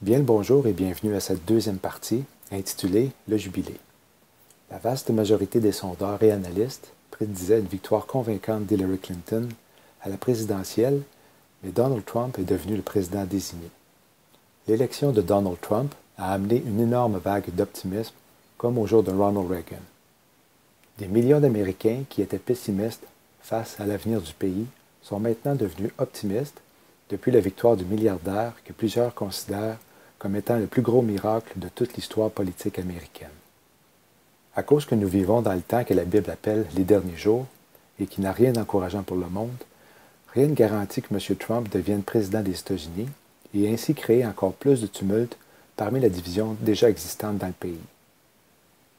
Bien le bonjour et bienvenue à cette deuxième partie, intitulée « Le Jubilé ». La vaste majorité des sondeurs et analystes prédisaient une victoire convaincante d'Hillary Clinton à la présidentielle, mais Donald Trump est devenu le président désigné. L'élection de Donald Trump a amené une énorme vague d'optimisme, comme au jour de Ronald Reagan. Des millions d'Américains qui étaient pessimistes face à l'avenir du pays sont maintenant devenus optimistes depuis la victoire du milliardaire que plusieurs considèrent comme étant le plus gros miracle de toute l'histoire politique américaine. À cause que nous vivons dans le temps que la Bible appelle les derniers jours et qui n'a rien d'encourageant pour le monde, rien ne garantit que M. Trump devienne président des États-Unis et ainsi créer encore plus de tumulte parmi la division déjà existante dans le pays.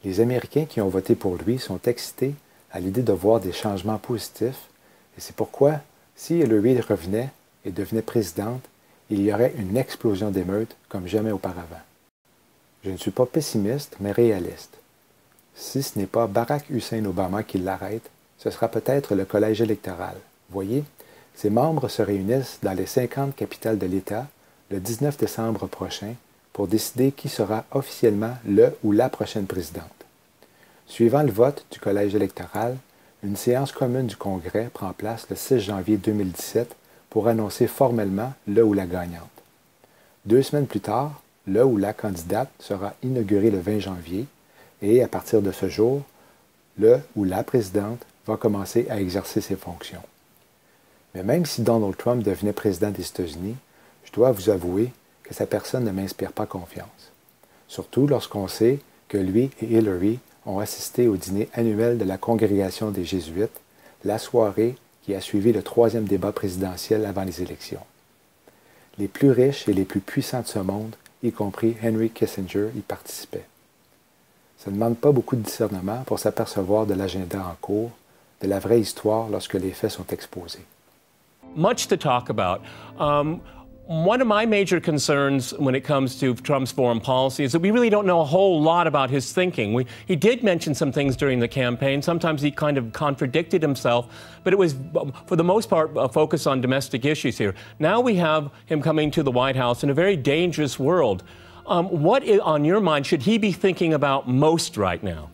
Les Américains qui ont voté pour lui sont excités à l'idée de voir des changements positifs et c'est pourquoi, si Hillary revenait et devenait présidente, il y aurait une explosion d'émeutes comme jamais auparavant. Je ne suis pas pessimiste, mais réaliste. Si ce n'est pas Barack Hussein Obama qui l'arrête, ce sera peut-être le collège électoral. Voyez, ses membres se réunissent dans les 50 capitales de l'État le 19 décembre prochain pour décider qui sera officiellement le ou la prochaine présidente. Suivant le vote du collège électoral, une séance commune du Congrès prend place le 6 janvier 2017 pour annoncer formellement le ou la gagnante. 2 semaines plus tard, le ou la candidate sera inaugurée le 20 janvier et à partir de ce jour, le ou la présidente va commencer à exercer ses fonctions. Mais même si Donald Trump devenait président des États-Unis, je dois vous avouer que sa personne ne m'inspire pas confiance. Surtout lorsqu'on sait que lui et Hillary ont assisté au dîner annuel de la Congrégation des Jésuites, la soirée qui a suivi le 3e débat présidentiel avant les élections. Les plus riches et les plus puissants de ce monde, y compris Henry Kissinger, y participaient. Ça ne demande pas beaucoup de discernement pour s'apercevoir de l'agenda en cours, de la vraie histoire lorsque les faits sont exposés. Much to talk about. One of my major concerns when it comes to Trump's foreign policy is that we really don't know a whole lot about his thinking. He did mention some things during the campaign. Sometimes he kind of contradicted himself, but it was, for the most part, a focus on domestic issues here. Now we have him coming to the White House in a very dangerous world. What, on your mind, should he be thinking about most right now?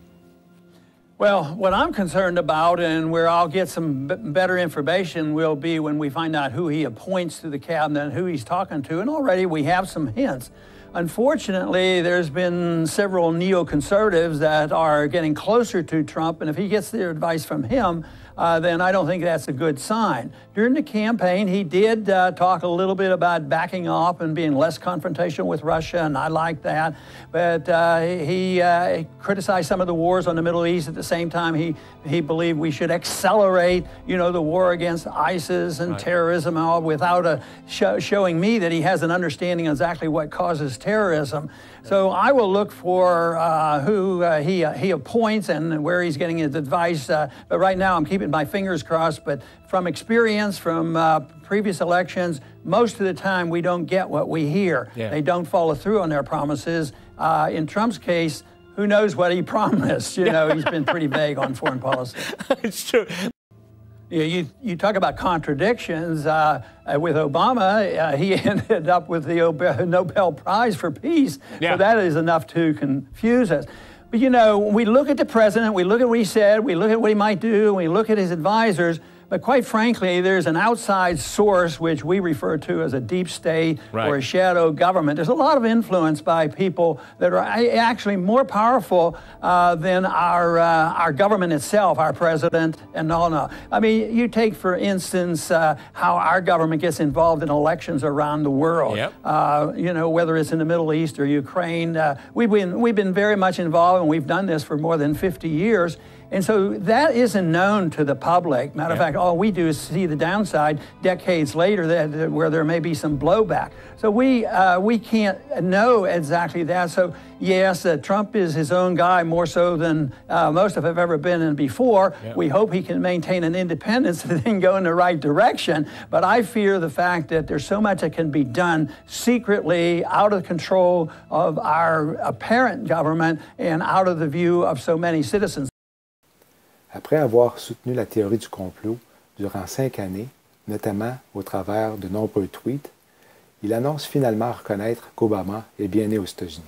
Well, what I'm concerned about, and where I'll get some better information, will be when we find out who he appoints to the cabinet, who he's talking to, and already we have some hints. Unfortunately, there's been several neoconservatives that are getting closer to Trump, and if he gets their advice from him, then I don't think that's a good sign. During the campaign, he did talk a little bit about backing off and being less confrontational with Russia, and I like that. But he criticized some of the wars on the Middle East. At the same time, he believed we should accelerate, you know, the war against ISIS and terrorism, all without showing me that he has an understanding of exactly what causes terrorism. So I will look for who he appoints and where he's getting his advice. But right now, I'm keeping my fingers crossed. But from experience, from previous elections, most of the time we don't get what we hear. Yeah. They don't follow through on their promises. In Trump's case, who knows what he promised? You know, he's been pretty vague on foreign policy. It's true. You talk about contradictions. With Obama, he ended up with the Nobel Prize for Peace. Yeah. So that is enough to confuse us. But you know, we look at the president, we look at what he said, we look at what he might do, we look at his advisors, but quite frankly, there's an outside source which we refer to as a deep state or a shadow government. There's a lot of influence by people that are actually more powerful than our government itself, our president, and all. I mean, you take, for instance, how our government gets involved in elections around the world. Yep. You know, whether it's in the Middle East or Ukraine, we've been very much involved, and we've done this for more than 50 years. And so that isn't known to the public. Matter of fact, all we do is see the downside decades later where there may be some blowback. So we can't know exactly that. So yes, Trump is his own guy more so than most of have ever been in before. Yeah. We hope he can maintain an independence and then go in the right direction. But I fear the fact that there's so much that can be done secretly, out of control of our apparent government and out of the view of so many citizens. Après avoir soutenu la théorie du complot durant 5 années, notamment au travers de nombreux tweets, il annonce finalement reconnaître qu'Obama est bien né aux États-Unis.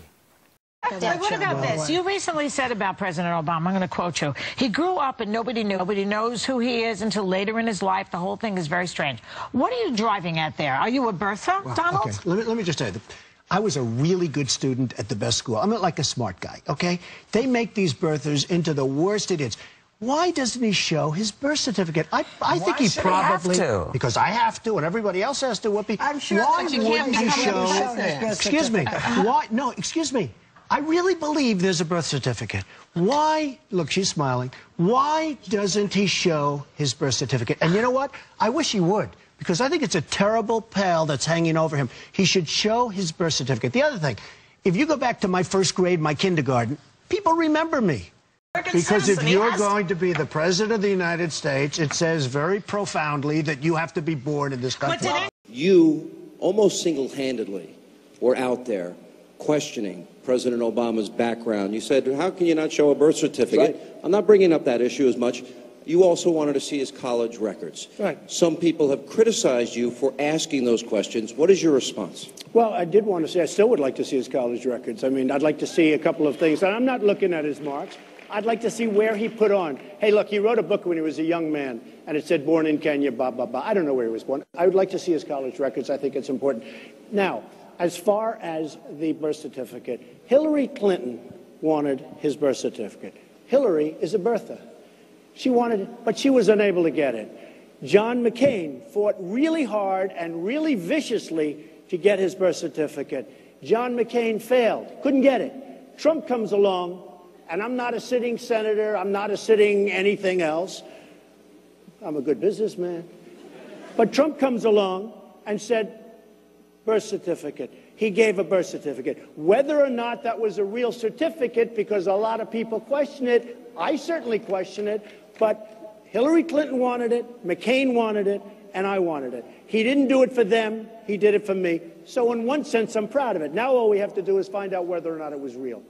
What about this? You recently said about President Obama, I'm going to quote you, he grew up and nobody knew. Nobody knows who he is until later in his life. The whole thing is very strange. What are you driving at there? Are you a Bertha, well, Donald? Okay, let me just tell you, I was a really good student at the best school. I'm not like a smart guy, okay? They make these birthers into the worst idiots. Why doesn't he show his birth certificate? I think he probably... Have to? Because I have to, and everybody else has to, Whoopi. I'm sure why that you wouldn't can't he show... Excuse me. Why? No, excuse me. I really believe there's a birth certificate. Why, look, she's smiling, why doesn't he show his birth certificate? And you know what? I wish he would, because I think it's a terrible pall that's hanging over him. He should show his birth certificate. The other thing, if you go back to my first grade, my kindergarten, people remember me. Because if you're going to be the President of the United States, it says very profoundly that you have to be born in this country. You, almost single-handedly, were out there questioning President Obama's background. You said, how can you not show a birth certificate? Right. I'm not bringing up that issue as much. You also wanted to see his college records. Right. Some people have criticized you for asking those questions. What is your response? Well, I did want to say I still would like to see his college records. I mean, I'd like to see a couple of things. And I'm not looking at his marks. I'd like to see where he put on. Hey, look, he wrote a book when he was a young man, and it said born in Kenya, blah, blah, blah. I don't know where he was born. I would like to see his college records. I think it's important. Now, as far as the birth certificate, Hillary Clinton wanted his birth certificate. Hillary is a Bertha. She wanted it, but she was unable to get it. John McCain fought really hard and really viciously to get his birth certificate. John McCain failed, couldn't get it. Trump comes along, and I'm not a sitting senator, I'm not a sitting anything else. I'm a good businessman. But Trump comes along and said, birth certificate. He gave a birth certificate. Whether or not that was a real certificate, because a lot of people question it, I certainly question it, but Hillary Clinton wanted it, McCain wanted it, and I wanted it. He didn't do it for them, he did it for me. So in one sense, I'm proud of it. Now all we have to do is find out whether or not it was real.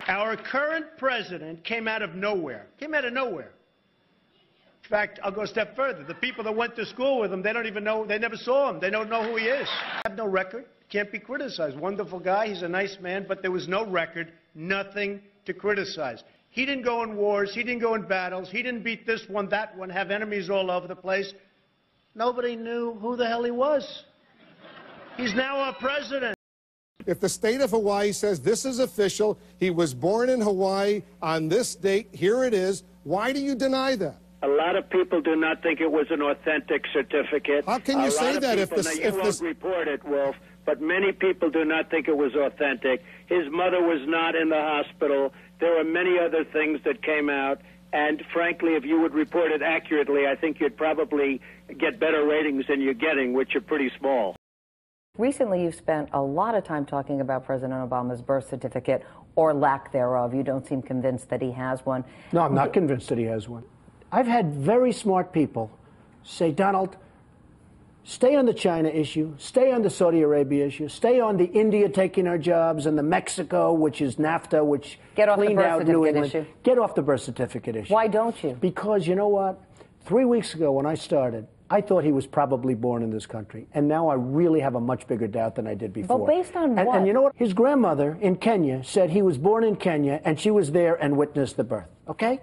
Our current president came out of nowhere. Came out of nowhere. In fact, I'll go a step further. The people that went to school with him, they don't even know, they never saw him. They don't know who he is. Have no record, can't be criticized. Wonderful guy, he's a nice man, but there was no record, nothing to criticize. He didn't go in wars, he didn't go in battles, he didn't beat this one, that one, have enemies all over the place. Nobody knew who the hell he was. He's now our president. If the state of Hawaii says this is official, he was born in Hawaii on this date, here it is, why do you deny that? A lot of people do not think it was an authentic certificate. How can you say that if this... You won't report it, Wolf, but many people do not think it was authentic. His mother was not in the hospital. There were many other things that came out, and frankly, if you would report it accurately, I think you'd probably get better ratings than you're getting, which are pretty small. Recently, you've spent a lot of time talking about President Obama's birth certificate, or lack thereof. You don't seem convinced that he has one. No, I'm not convinced that he has one. I've had very smart people say, Donald, stay on the China issue, stay on the Saudi Arabia issue, stay on the India taking our jobs, and the Mexico, which is NAFTA, which cleaned out New England. Issue. Get off the birth certificate issue. Why don't you? Because you know what? 3 weeks ago when I started, I thought he was probably born in this country, and now I really have a much bigger doubt than I did before. But based on what? And you know what? His grandmother in Kenya said he was born in Kenya, and she was there and witnessed the birth, okay?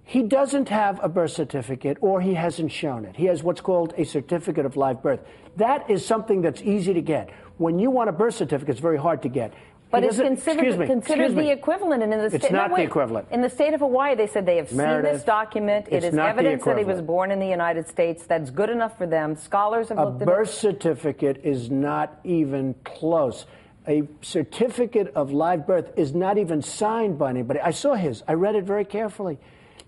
He doesn't have a birth certificate, or he hasn't shown it. He has what's called a certificate of live birth. That is something that's easy to get. When you want a birth certificate, it's very hard to get. But it's considered the equivalent. And in the it's not the equivalent. In the state of Hawaii, they said they have seen this document. It is evidence that he was born in the United States. That's good enough for them. Scholars have looked at it. A birth certificate is not even close. A certificate of live birth is not even signed by anybody. I saw his. I read it very carefully.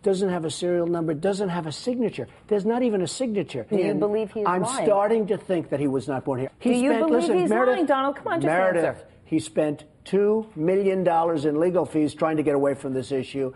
Doesn't have a serial number, doesn't have a signature. There's not even a signature. Do you believe he's lying? I'm starting to think that he was not born here. Do you believe he's lying, Donald? Come on, just answer. He spent $2 million in legal fees trying to get away from this issue.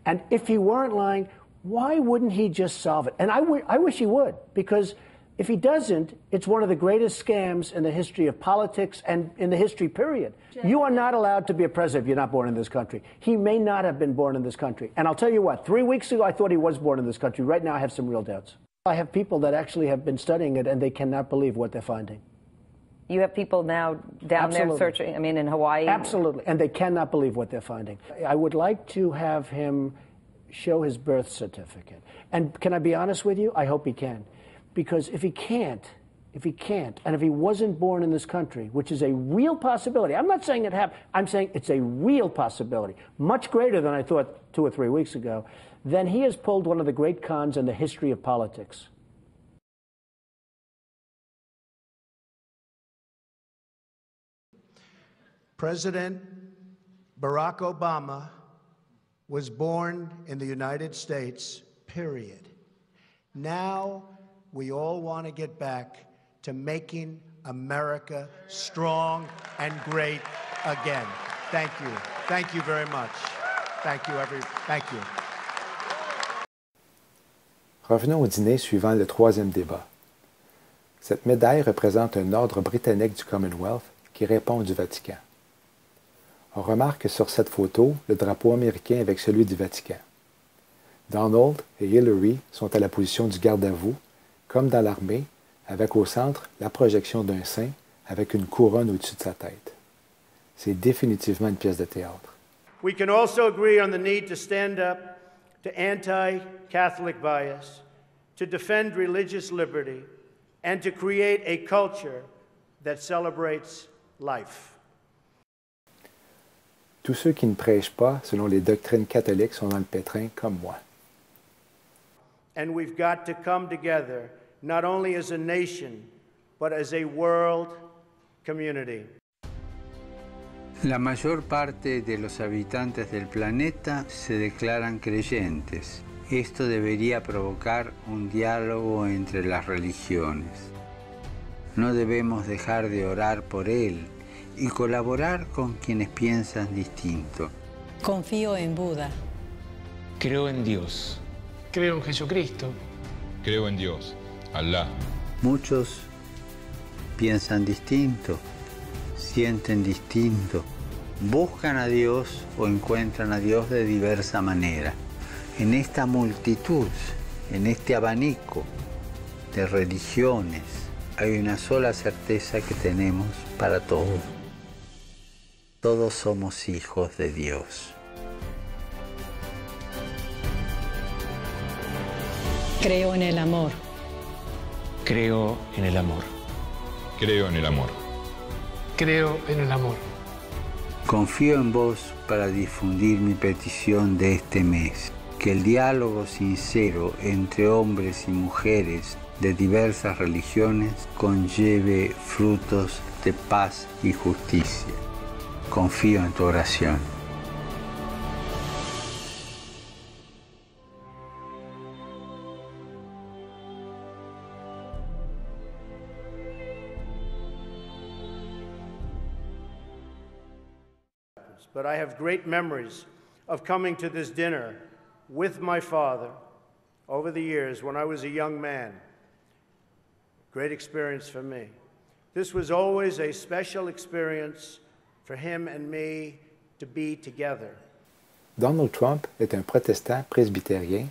And if he weren't lying, why wouldn't he just solve it? And I wish he would, because if he doesn't, it's one of the greatest scams in the history of politics and in the history, period. You are not allowed to be a president if you're not born in this country. He may not have been born in this country. And I'll tell you what, 3 weeks ago, I thought he was born in this country. Right now, I have some real doubts. I have people that actually have been studying it, and they cannot believe what they're finding. You have people now down there searching, I mean, in Hawaii? Absolutely, and they cannot believe what they're finding. I would like to have him show his birth certificate. And can I be honest with you? I hope he can. Because if he can't, and if he wasn't born in this country, which is a real possibility, I'm not saying it happened, I'm saying it's a real possibility, much greater than I thought 2 or 3 weeks ago, then he has pulled one of the great cons in the history of politics. President Barack Obama was born in the United States, period. Now we all want to get back to making America strong and great again. Thank you. Thank you very much. Thank you, thank you. Revenons au dîner suivant le troisième débat. Cette médaille représente un ordre britannique du Commonwealth qui répond du Vatican. On remarque sur cette photo le drapeau américain avec celui du Vatican. Donald et Hillary sont à la position du garde à vous, comme dans l'armée, avec au centre la projection d'un saint avec une couronne au-dessus de sa tête. C'est définitivement une pièce de théâtre. We can also agree on the need to stand up to anti-Catholic bias, to defend religious liberty, and to create a culture that celebrates life. Tous ceux qui ne prêchent pas selon les doctrines catholiques sont dans le pétrin, comme moi. And we've got to come together, not only as a nation, but as a world community. La mayor parte de los habitantes del planeta se declaran creyentes. Esto debería provocar un diálogo entre las religiones. No debemos dejar de orar por él y colaborar con quienes piensan distinto. Confío en Buda. Creo en Dios. Creo en Jesucristo. Creo en Dios, Alá. Muchos piensan distinto, sienten distinto, buscan a Dios o encuentran a Dios de diversa manera. En esta multitud, en este abanico de religiones, hay una sola certeza que tenemos para todos. Todos somos hijos de Dios. Creo en el amor. Creo en el amor. Creo en el amor. Creo en el amor. Confío en vos para difundir mi petición de este mes. Que el diálogo sincero entre hombres y mujeres de diversas religiones conlleve frutos de paz y justicia. Confío en tu oración. But I have great memories of coming to this dinner with my father over the years when I was a young man. Great experience for me. This was always a special experience for him and me to be together. Donald Trump est un protestant presbytérien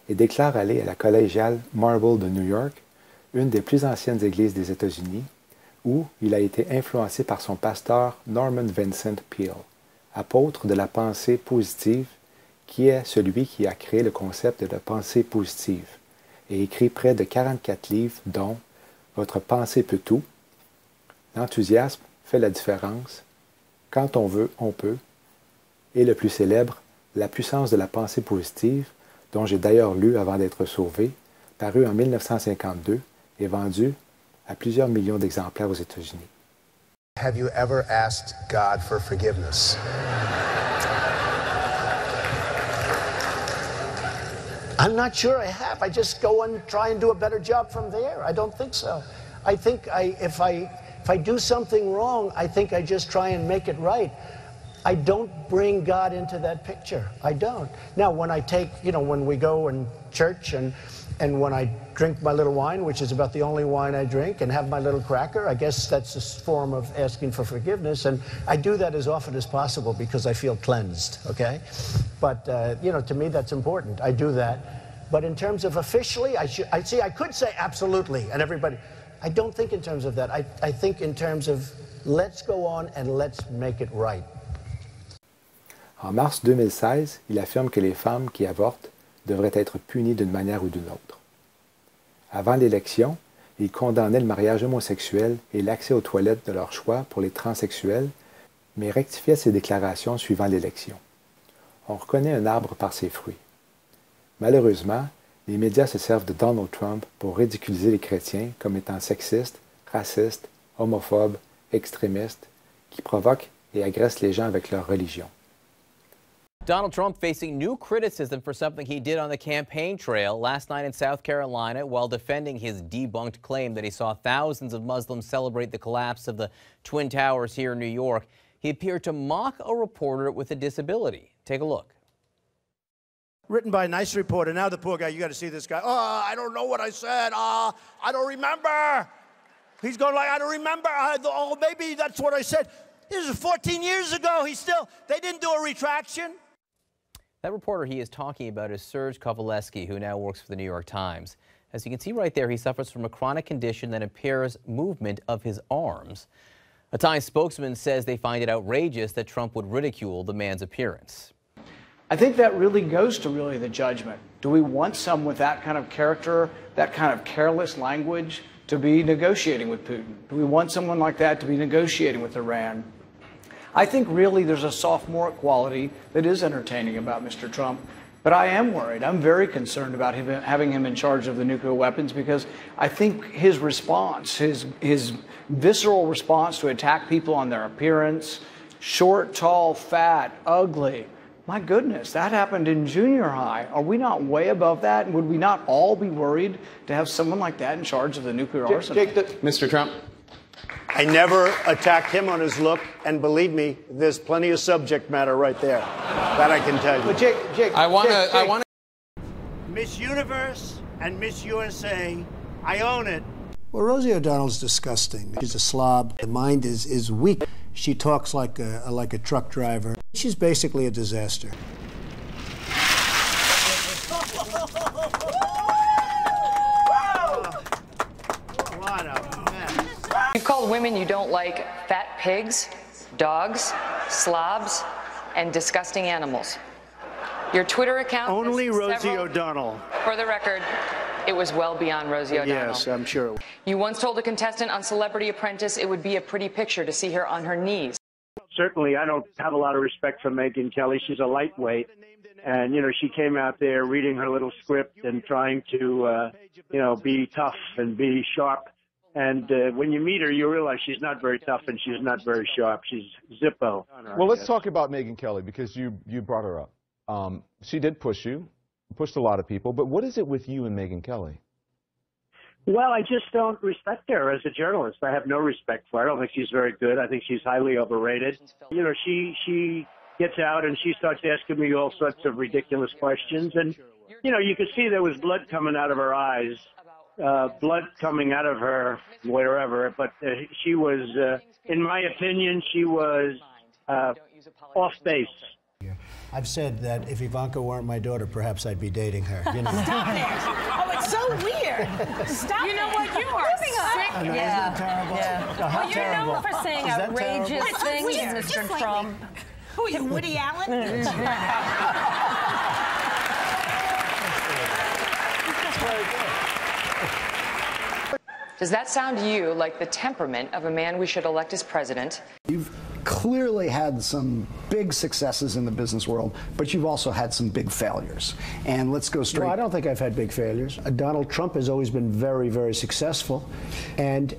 et déclare aller à la collégiale Marble de New York, une des plus anciennes églises des États-Unis, où il a été influencé par son pasteur Norman Vincent Peale, apôtre de la pensée positive, qui est celui qui a créé le concept de la pensée positive et écrit près de 44 livres dont « Votre pensée peut tout »,« L'enthousiasme fait la différence »,« Quand on veut, on peut » et le plus célèbre « La puissance de la pensée positive », dont j'ai d'ailleurs lu avant d'être sauvé, paru en 1952 et vendu à plusieurs millions d'exemplaires aux États-Unis. Have you ever asked God for forgiveness? I'm not sure I have. I just go and try and do a better job from there. I don't think so. I think if I do something wrong, I think I just try and make it right. I don't bring God into that picture. I don't. Now, when I take, when we go in church and when I drink my little wine, which is about the only wine I drink, and have my little cracker, I guess that's a form of asking for forgiveness. And I do that as often as possible because I feel cleansed, okay? But, to me, that's important. I do that. But in terms of officially, I could say absolutely, and everybody, I don't think in terms of that. I think in terms of let's go on and let's make it right. En mars 2016, il affirme que les femmes qui avortent devraient être punies d'une manière ou d'une autre. Avant l'élection, il condamnait le mariage homosexuel et l'accès aux toilettes de leur choix pour les transsexuels, mais rectifiait ses déclarations suivant l'élection. On reconnaît un arbre par ses fruits. Malheureusement, les médias se servent de Donald Trump pour ridiculiser les chrétiens comme étant sexistes, racistes, homophobes, extrémistes, qui provoquent et agressent les gens avec leur religion. Donald Trump facing new criticism for something he did on the campaign trail last night in South Carolina while defending his debunked claim that he saw thousands of Muslims celebrate the collapse of the Twin Towers here in New York. He appeared to mock a reporter with a disability. Take a look. Written by a nice reporter. Now the poor guy, you got to see this guy. Oh, I don't know what I said. I don't remember. He's going like, I don't remember. Oh, maybe that's what I said. This was 14 years ago. They didn't do a retraction. That reporter he is talking about is Serge Kovaleski, who now works for the New York Times. As you can see right there, he suffers from a chronic condition that impairs movement of his arms. A Times spokesman says they find it outrageous that Trump would ridicule the man's appearance. I think that really goes to the judgment. Do we want someone with that kind of character, that kind of careless language to be negotiating with Putin? Do we want someone like that to be negotiating with Iran? I think really there's a sophomoric quality that is entertaining about Mr. Trump, but I am worried. I'm very concerned about having him in charge of the nuclear weapons because I think his response, his visceral response to attack people on their appearance, short, tall, fat, ugly, my goodness, that happened in junior high. Are we not way above that? And would we not all be worried to have someone like that in charge of the nuclear arsenal? Mr. Trump. I never attacked him on his look, and believe me, there's plenty of subject matter right there. That I can tell you. But Jake, I want to. Miss Universe and Miss USA, I own it. Well, Rosie O'Donnell's disgusting. She's a slob. The mind is weak. She talks like a truck driver. She's basically a disaster. You've called women you don't like fat pigs, dogs, slobs, and disgusting animals. Your Twitter account... Only Rosie O'Donnell. For the record, it was well beyond Rosie O'Donnell. Yes, I'm sure. You once told a contestant on Celebrity Apprentice it would be a pretty picture to see her on her knees. Certainly, I don't have a lot of respect for Megyn Kelly. She's a lightweight. And, she came out there reading her little script and trying to, be tough and be sharp. And when you meet her, you realize she's not very tough and she's not very sharp. She's Zippo. Well, let's talk about Megyn Kelly because you brought her up. She did push you, pushed a lot of people. But what is it with you and Megyn Kelly? Well, I just don't respect her as a journalist. I have no respect for her. I don't think she's very good. I think she's highly overrated. She gets out and she starts asking me all sorts of ridiculous questions. And, you could see there was blood coming out of her eyes. Blood coming out of her wherever, but she was, in my opinion, she was off base. I've said that if Ivanka weren't my daughter, perhaps I'd be dating her. Stop it! Oh, it's so weird. Stop. You know what? You are sick. Isn't that terrible? Yeah. No, how Well, you're terrible. known for saying Is that outrageous terrible? things, Mr. Trump. Who are you, Woody Allen? Does that sound to you like the temperament of a man we should elect as president? You've clearly had some big successes in the business world, but you've also had some big failures. And let's go straight. No, I don't think I've had big failures. Donald Trump has always been very, very successful. And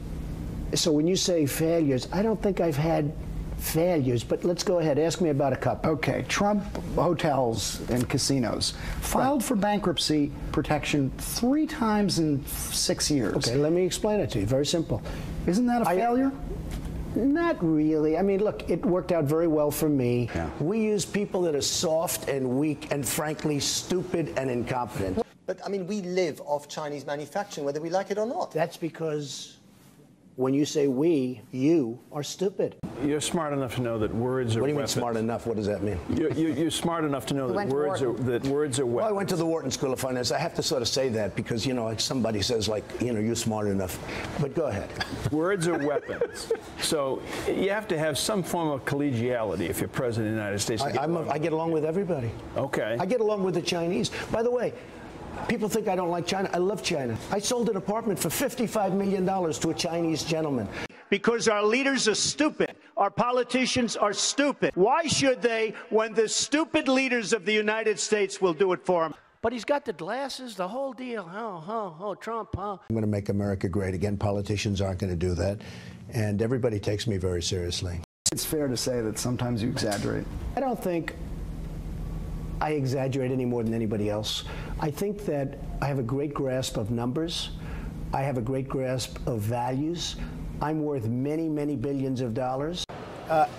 so when you say failures, I don't think I've had failures, but let's go ahead. Ask me about a couple. Okay, Trump hotels and casinos filed for bankruptcy protection 3 times in 6 years. Okay, let me explain it to you. Very simple. Isn't that a failure? Not really. I mean, look, it worked out very well for me. Yeah. We use people that are soft and weak and frankly stupid and incompetent. But I mean, we live off Chinese manufacturing, whether we like it or not. That's because when you say we, you are stupid. You're smart enough to know that words are What do you mean weapons. smart enough? What does that mean? You're smart enough to know that words are weapons. Well, I went to the Wharton School of Finance. I have to sort of say that because, you know, like somebody says, like, you know, you're smart enough. But go ahead. Words are weapons. So you have to have some form of collegiality if you're president of the United States. I get along with everybody. Okay. I get along with the Chinese. By the way, people think I don't like China. I love China. I sold an apartment for $55 million to a Chinese gentleman. Because our leaders are stupid. Our politicians are stupid. Why should they when the stupid leaders of the United States will do it for them? But he's got the glasses, the whole deal. Trump, huh? I'm going to make America great again. Politicians aren't going to do that. And everybody takes me very seriously. It's fair to say that sometimes you exaggerate. I don't think I exaggerate any more than anybody else. I think that I have a great grasp of numbers. I have a great grasp of values. I'm worth many, many billions of dollars.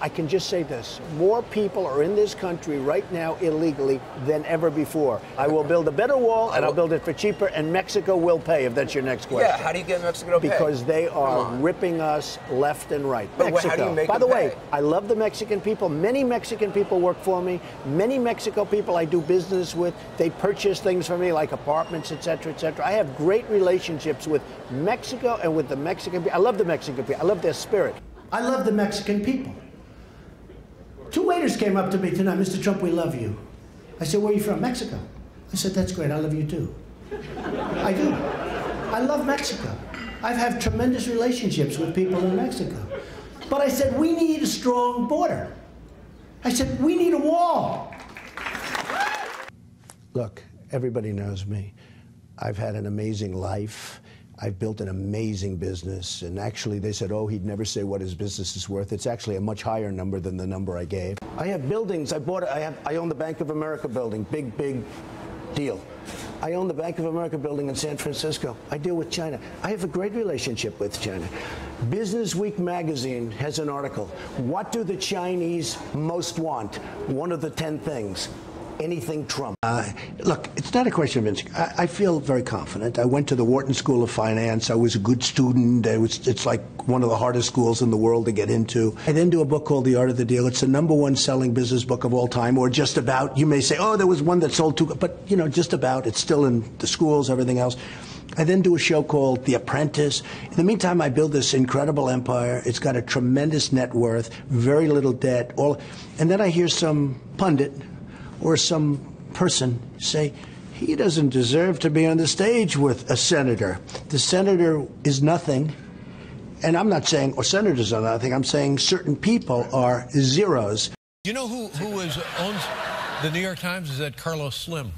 I can just say this. More people are in this country right now illegally than ever before. I will build a better wall, and I'll build it for cheaper, and Mexico will pay, if that's your next question. Yeah, how do you get Mexico to pay? Because they are ripping us left and right. But Mexico. how do you make By the them way, pay? I love the Mexican people. Many Mexican people work for me. Many Mexico people I do business with. They purchase things for me, like apartments, etc., etc. I have great relationships with Mexico and with the Mexican people. I love the Mexican people. I love their spirit. I love the Mexican people. Two waiters came up to me tonight. Mr. Trump, we love you. I said, where are you from? Mexico. I said, that's great. I love you too. I do. I love Mexico. I've had tremendous relationships with people in Mexico. But I said, we need a strong border. I said, we need a wall. Look, everybody knows me. I've had an amazing life. I've built an amazing business, and actually they said, oh, he'd never say what his business is worth. It's actually a much higher number than the number I gave. I have buildings. I own the Bank of America building. Big, big deal. I own the Bank of America building in San Francisco. I deal with China. I have a great relationship with China. Business Week magazine has an article. What do the Chinese most want? One of the 10 things. Anything Trump. Look, it's not a question of instinct. I feel very confident. I went to the Wharton School of Finance. I was a good student. It's like one of the hardest schools in the world to get into. I then do a book called The Art of the Deal. It's the #1 selling business book of all time, or just about. You may say, oh, there was one that sold 2, but, you know, just about. It's still in the schools, everything else. I then do a show called The Apprentice. In the meantime, I build this incredible empire. It's got a tremendous net worth, very little debt. And then I hear some pundit or some person say, he doesn't deserve to be on the stage with a senator. The senator is nothing. And I'm not saying, or senators are nothing, I'm saying certain people are zeros. You know who owns the New York Times? Is that Carlos Slim?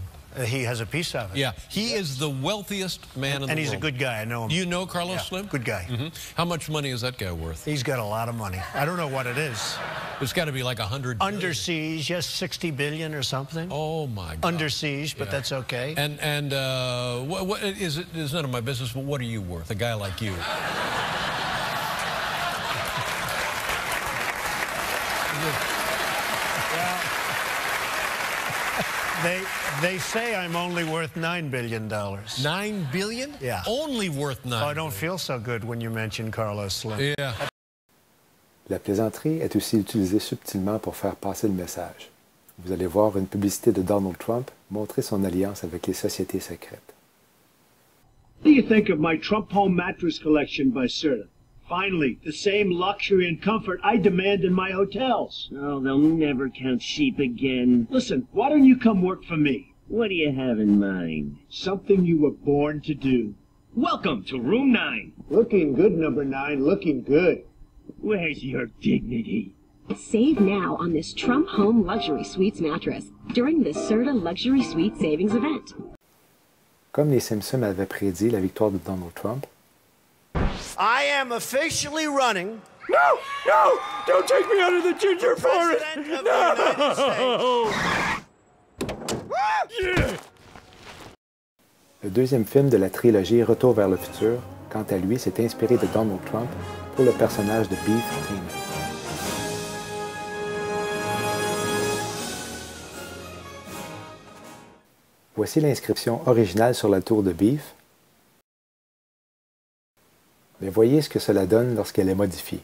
He has a piece of it. Yeah, he is the wealthiest man in the world. And he's a good guy, I know him. You know Carlos Slim? Good guy. How much money is that guy worth? He's got a lot of money. I don't know what it is. It's got to be like 100 billion. Under siege, yes, 60 billion or something. Oh my God. Under siege, but that's okay. And what is it? It's none of my business, but what are you worth? A guy like you. They say I'm only worth $9 billion. $9 billion? Yeah. Only worth 9 Oh, I don't feel so good when you mention Carlos Slim. Yeah. La plaisanterie est aussi utilisée subtilement pour faire passer le message. Vous allez voir une publicité de Donald Trump montrer son alliance avec les sociétés secrètes. What do you think of my Trump home mattress collection by Serta? Finally, the same luxury and comfort I demand in my hotels. Oh, they'll never count sheep again. Listen, why don't you come work for me? What do you have in mind? Something you were born to do. Welcome to room 9. Looking good, number 9, looking good. Where's your dignity? Save now on this Trump Home Luxury Suites mattress during the Serta Luxury Suite Savings Event. Comme les Simpsons avaient prédit la victoire de Donald Trump, I am officially running. No! No! Don't take me out of the ginger forest! No! le deuxième film de la trilogie Retour vers le futur, quant à lui, s'est inspiré de Donald Trump pour le personnage de Beef Tannen. Voici l'inscription originale sur la tour de Beef. Mais voyez ce que cela donne lorsqu'elle est modifiée.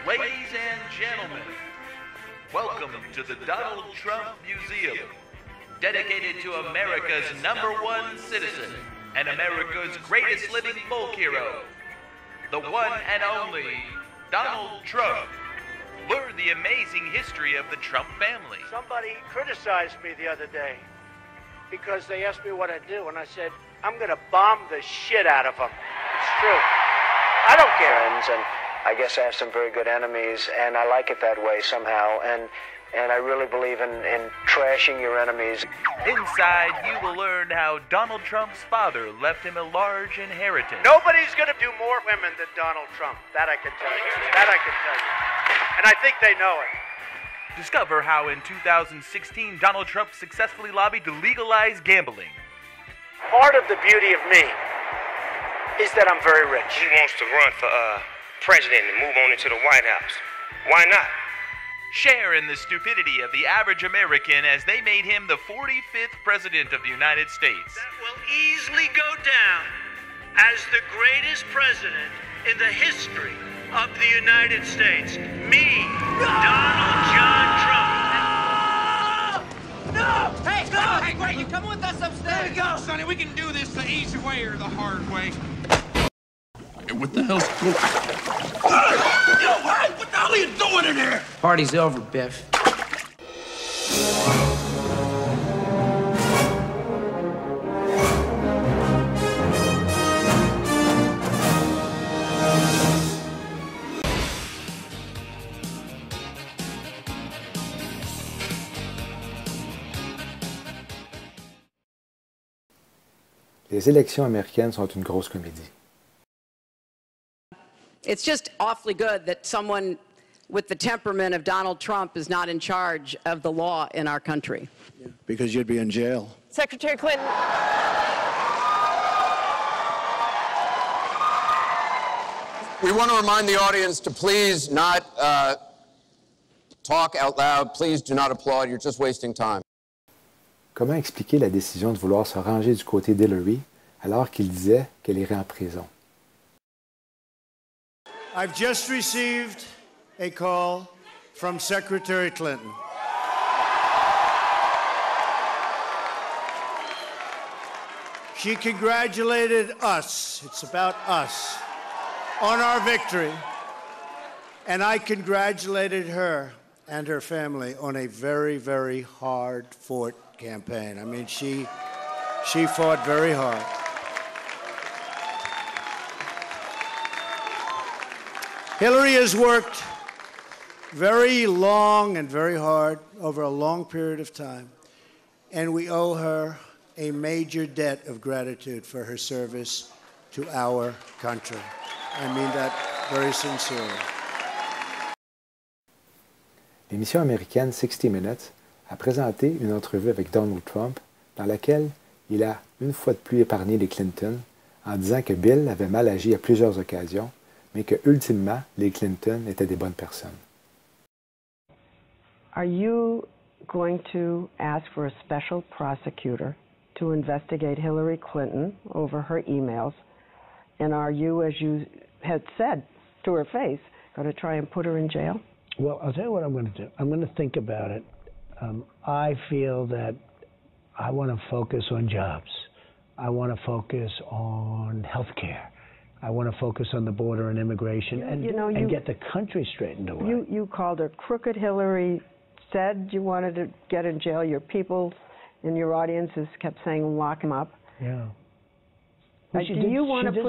Ladies and gentlemen, welcome to the Donald Trump Museum, dedicated to America's #1 citizen and America's greatest living folk hero, the one and only Donald Trump. Learn the amazing history of the Trump family. Somebody criticized me the other day because they asked me what I do, and I said, I'm going to bomb the shit out of them. It's true. I don't care. Friends, and I guess I have some very good enemies, and I like it that way somehow, and I really believe in trashing your enemies. Inside, you will learn how Donald Trump's father left him a large inheritance. Nobody's going to do more women than Donald Trump. That I can tell you. That I can tell you. And I think they know it. Discover how in 2016 Donald Trump successfully lobbied to legalize gambling. Part of the beauty of me is that I'm very rich. He wants to run for president and move on into the White House. Why not? Share in the stupidity of the average American as they made him the 45th president of the United States. That will easily go down as the greatest president in the history of the United States. Me, Donald John Trump. No! Hey, go! Hey, great, you come with us upstairs. There you go, Sonny. We can do this the easy way or the hard way. Hey, what the hell's going on? Yo, hey, what the hell are you doing in here? Party's over, Biff. Les élections américaines sont une grosse comédie. It's just awfully good that someone with the temperament of Donald Trump is not in charge of the law in our country. Yeah, because you'd be in jail. Secretary Clinton. We want to remind the audience to please not talk out loud. Please do not applaud. You're just wasting time. Comment expliquer la décision de vouloir se ranger du côté d'Hillary alors qu'il disait qu'elle irait en prison? I've just received a call from Secretary Clinton. She congratulated us, it's about us, on our victory. And I congratulated her and her family on a very, very hard-fought campaign. I mean, she fought very hard. Hillary has worked very long and very hard over a long period of time, and we owe her a major debt of gratitude for her service to our country. I mean that very sincerely. L'émission américaine 60 Minutes a présenté une entrevue avec Donald Trump dans laquelle il a une fois de plus épargné les Clinton en disant que Bill avait mal agi à plusieurs occasions, mais que ultimement les Clinton étaient des bonnes personnes. Are you going to ask for a special prosecutor to investigate Hillary Clinton over her emails? And are you, as you had said to her face, going to try and put her in jail? Well, I'll tell you what I'm going to do. I'm going to think about it. I feel that I want to focus on jobs. I want to focus on health care. I want to focus on the border and immigration and get the country straightened away. You called her crooked Hillary, said you wanted to get in jail. Your people in your audiences kept saying, lock him up. Yeah. She did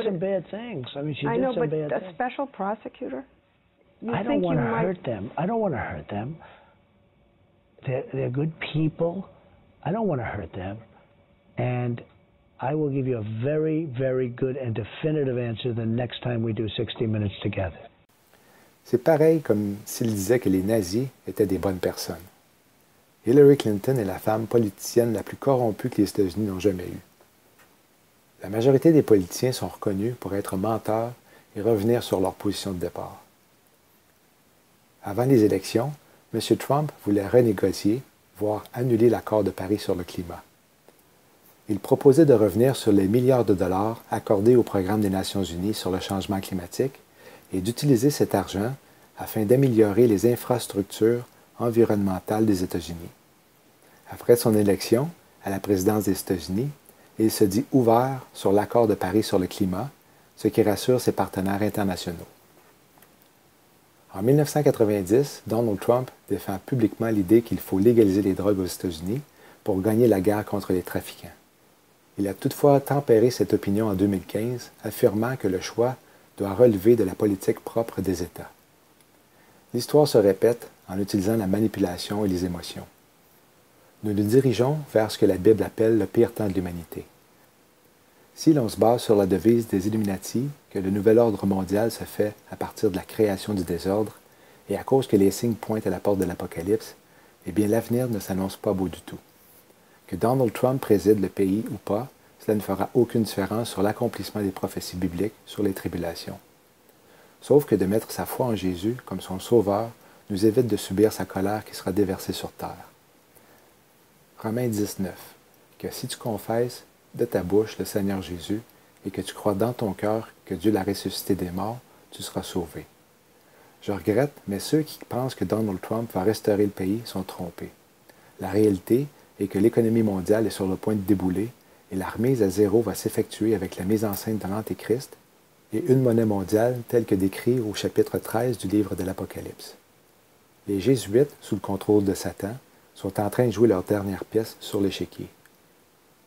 some bad things. I mean, she did some bad things. A special prosecutor? I don't want to hurt them. I don't want to hurt them. They're good people. I don't want to hurt them. And I will give you a very, very good and definitive answer the next time we do 60 Minutes together. C'est pareil comme s'il disait que les nazis étaient des bonnes personnes. Hillary Clinton est la femme politicienne la plus corrompue que les États-Unis n'ont jamais eue. La majorité des politiciens sont reconnus pour être menteurs et revenir sur leur position de départ. Avant les élections, M. Trump voulait renégocier, voire annuler l'accord de Paris sur le climat. Il proposait de revenir sur les milliards de dollars accordés au programme des Nations unies sur le changement climatique et d'utiliser cet argent afin d'améliorer les infrastructures environnementales des États-Unis. Après son élection à la présidence des États-Unis, il se dit ouvert sur l'accord de Paris sur le climat, ce qui rassure ses partenaires internationaux. En 1990, Donald Trump défend publiquement l'idée qu'il faut légaliser les drogues aux États-Unis pour gagner la guerre contre les trafiquants. Il a toutefois tempéré cette opinion en 2015, affirmant que le choix doit relever de la politique propre des États. L'histoire se répète en utilisant la manipulation et les émotions. Nous nous dirigeons vers ce que la Bible appelle le pire temps de l'humanité. Si l'on se base sur la devise des Illuminati, que le nouvel ordre mondial se fait à partir de la création du désordre, et à cause que les signes pointent à la porte de l'Apocalypse, eh bien l'avenir ne s'annonce pas beau du tout. Que Donald Trump préside le pays ou pas, cela ne fera aucune différence sur l'accomplissement des prophéties bibliques sur les tribulations. Sauf que de mettre sa foi en Jésus comme son sauveur nous évite de subir sa colère qui sera déversée sur terre. Romains 19, que si tu confesses de ta bouche le Seigneur Jésus et que tu crois dans ton cœur que Dieu l'a ressuscité des morts, tu seras sauvé. Je regrette, mais ceux qui pensent que Donald Trump va restaurer le pays sont trompés. La réalité est que l'économie mondiale est sur le point de débouler et la remise à zéro va s'effectuer avec la mise en scène de l'Antéchrist et une monnaie mondiale telle que décrit au chapitre 13 du livre de l'Apocalypse. Les Jésuites, sous le contrôle de Satan, sont en train de jouer leur dernière pièce sur l'échiquier.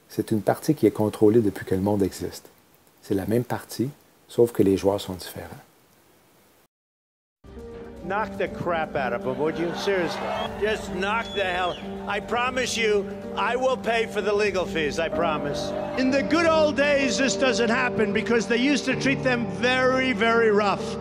C'est une partie qui est contrôlée depuis que le monde existe. C'est la même partie, sauf que les joueurs sont différents. Knock the crap out of him, would you? Seriously. Just knock the hell. I promise you, I will pay for the legal fees, I promise. In the good old days, this doesn't happen because they used to treat them very, very rough.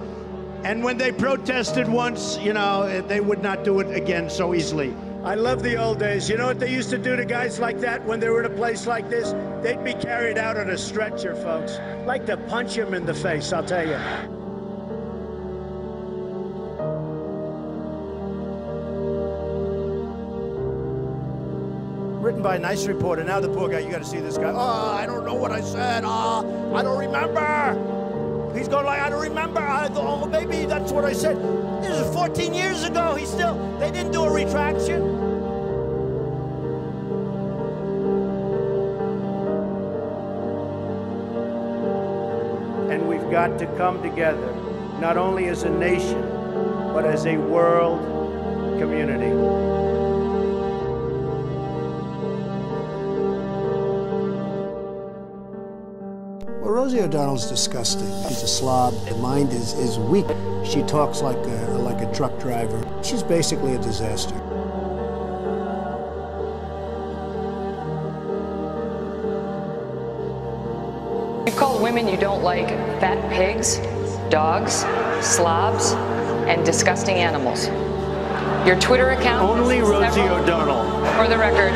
And when they protested once, you know, they would not do it again so easily. I love the old days. You know what they used to do to guys like that when they were in a place like this? They'd be carried out on a stretcher, folks. Like to punch him in the face, I'll tell you. Written by a nice reporter. Now the poor guy, you got to see this guy. Oh, I don't know what I said. Oh, I don't remember. He's going like, I don't remember. Oh, maybe that's what I said. This is 14 years ago. They didn't do a retraction. And we've got to come together, not only as a nation, but as a world community. Well, Rosie O'Donnell's disgusting. She's a slob. Her mind is weak. She talks like a truck driver. She's basically a disaster. You call women you don't like fat pigs, dogs, slobs, and disgusting animals. Your Twitter account... Only Rosie O'Donnell. For the record,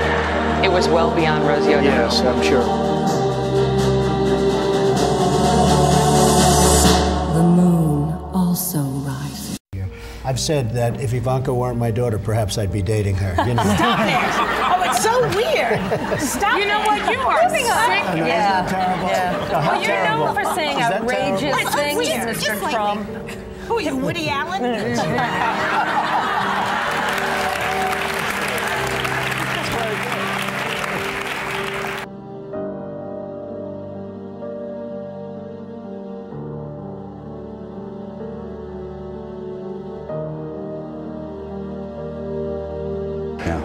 it was well beyond Rosie O'Donnell. Yes, I'm sure. Also rises. I've said that if Ivanka weren't my daughter, perhaps I'd be dating her. You know? Stop it! Oh, it's so weird. Stop. You know what? You are sick. Yeah. Isn't that terrible? Yeah. Well, you're known for saying outrageous things, Mr. Trump. Who are you, Woody Allen?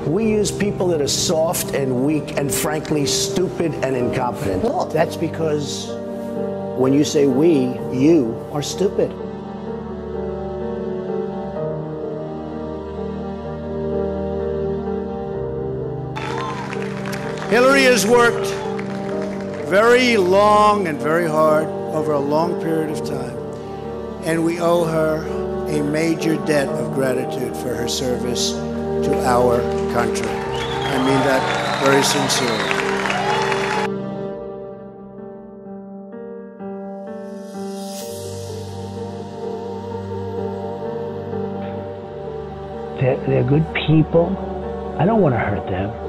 We use people that are soft and weak and frankly stupid and incompetent. That's because when you say we, you are stupid. Hillary has worked very long and very hard over a long period of time, and we owe her a major debt of gratitude for her service to our country. I mean that very sincerely. They're good people. I don't want to hurt them.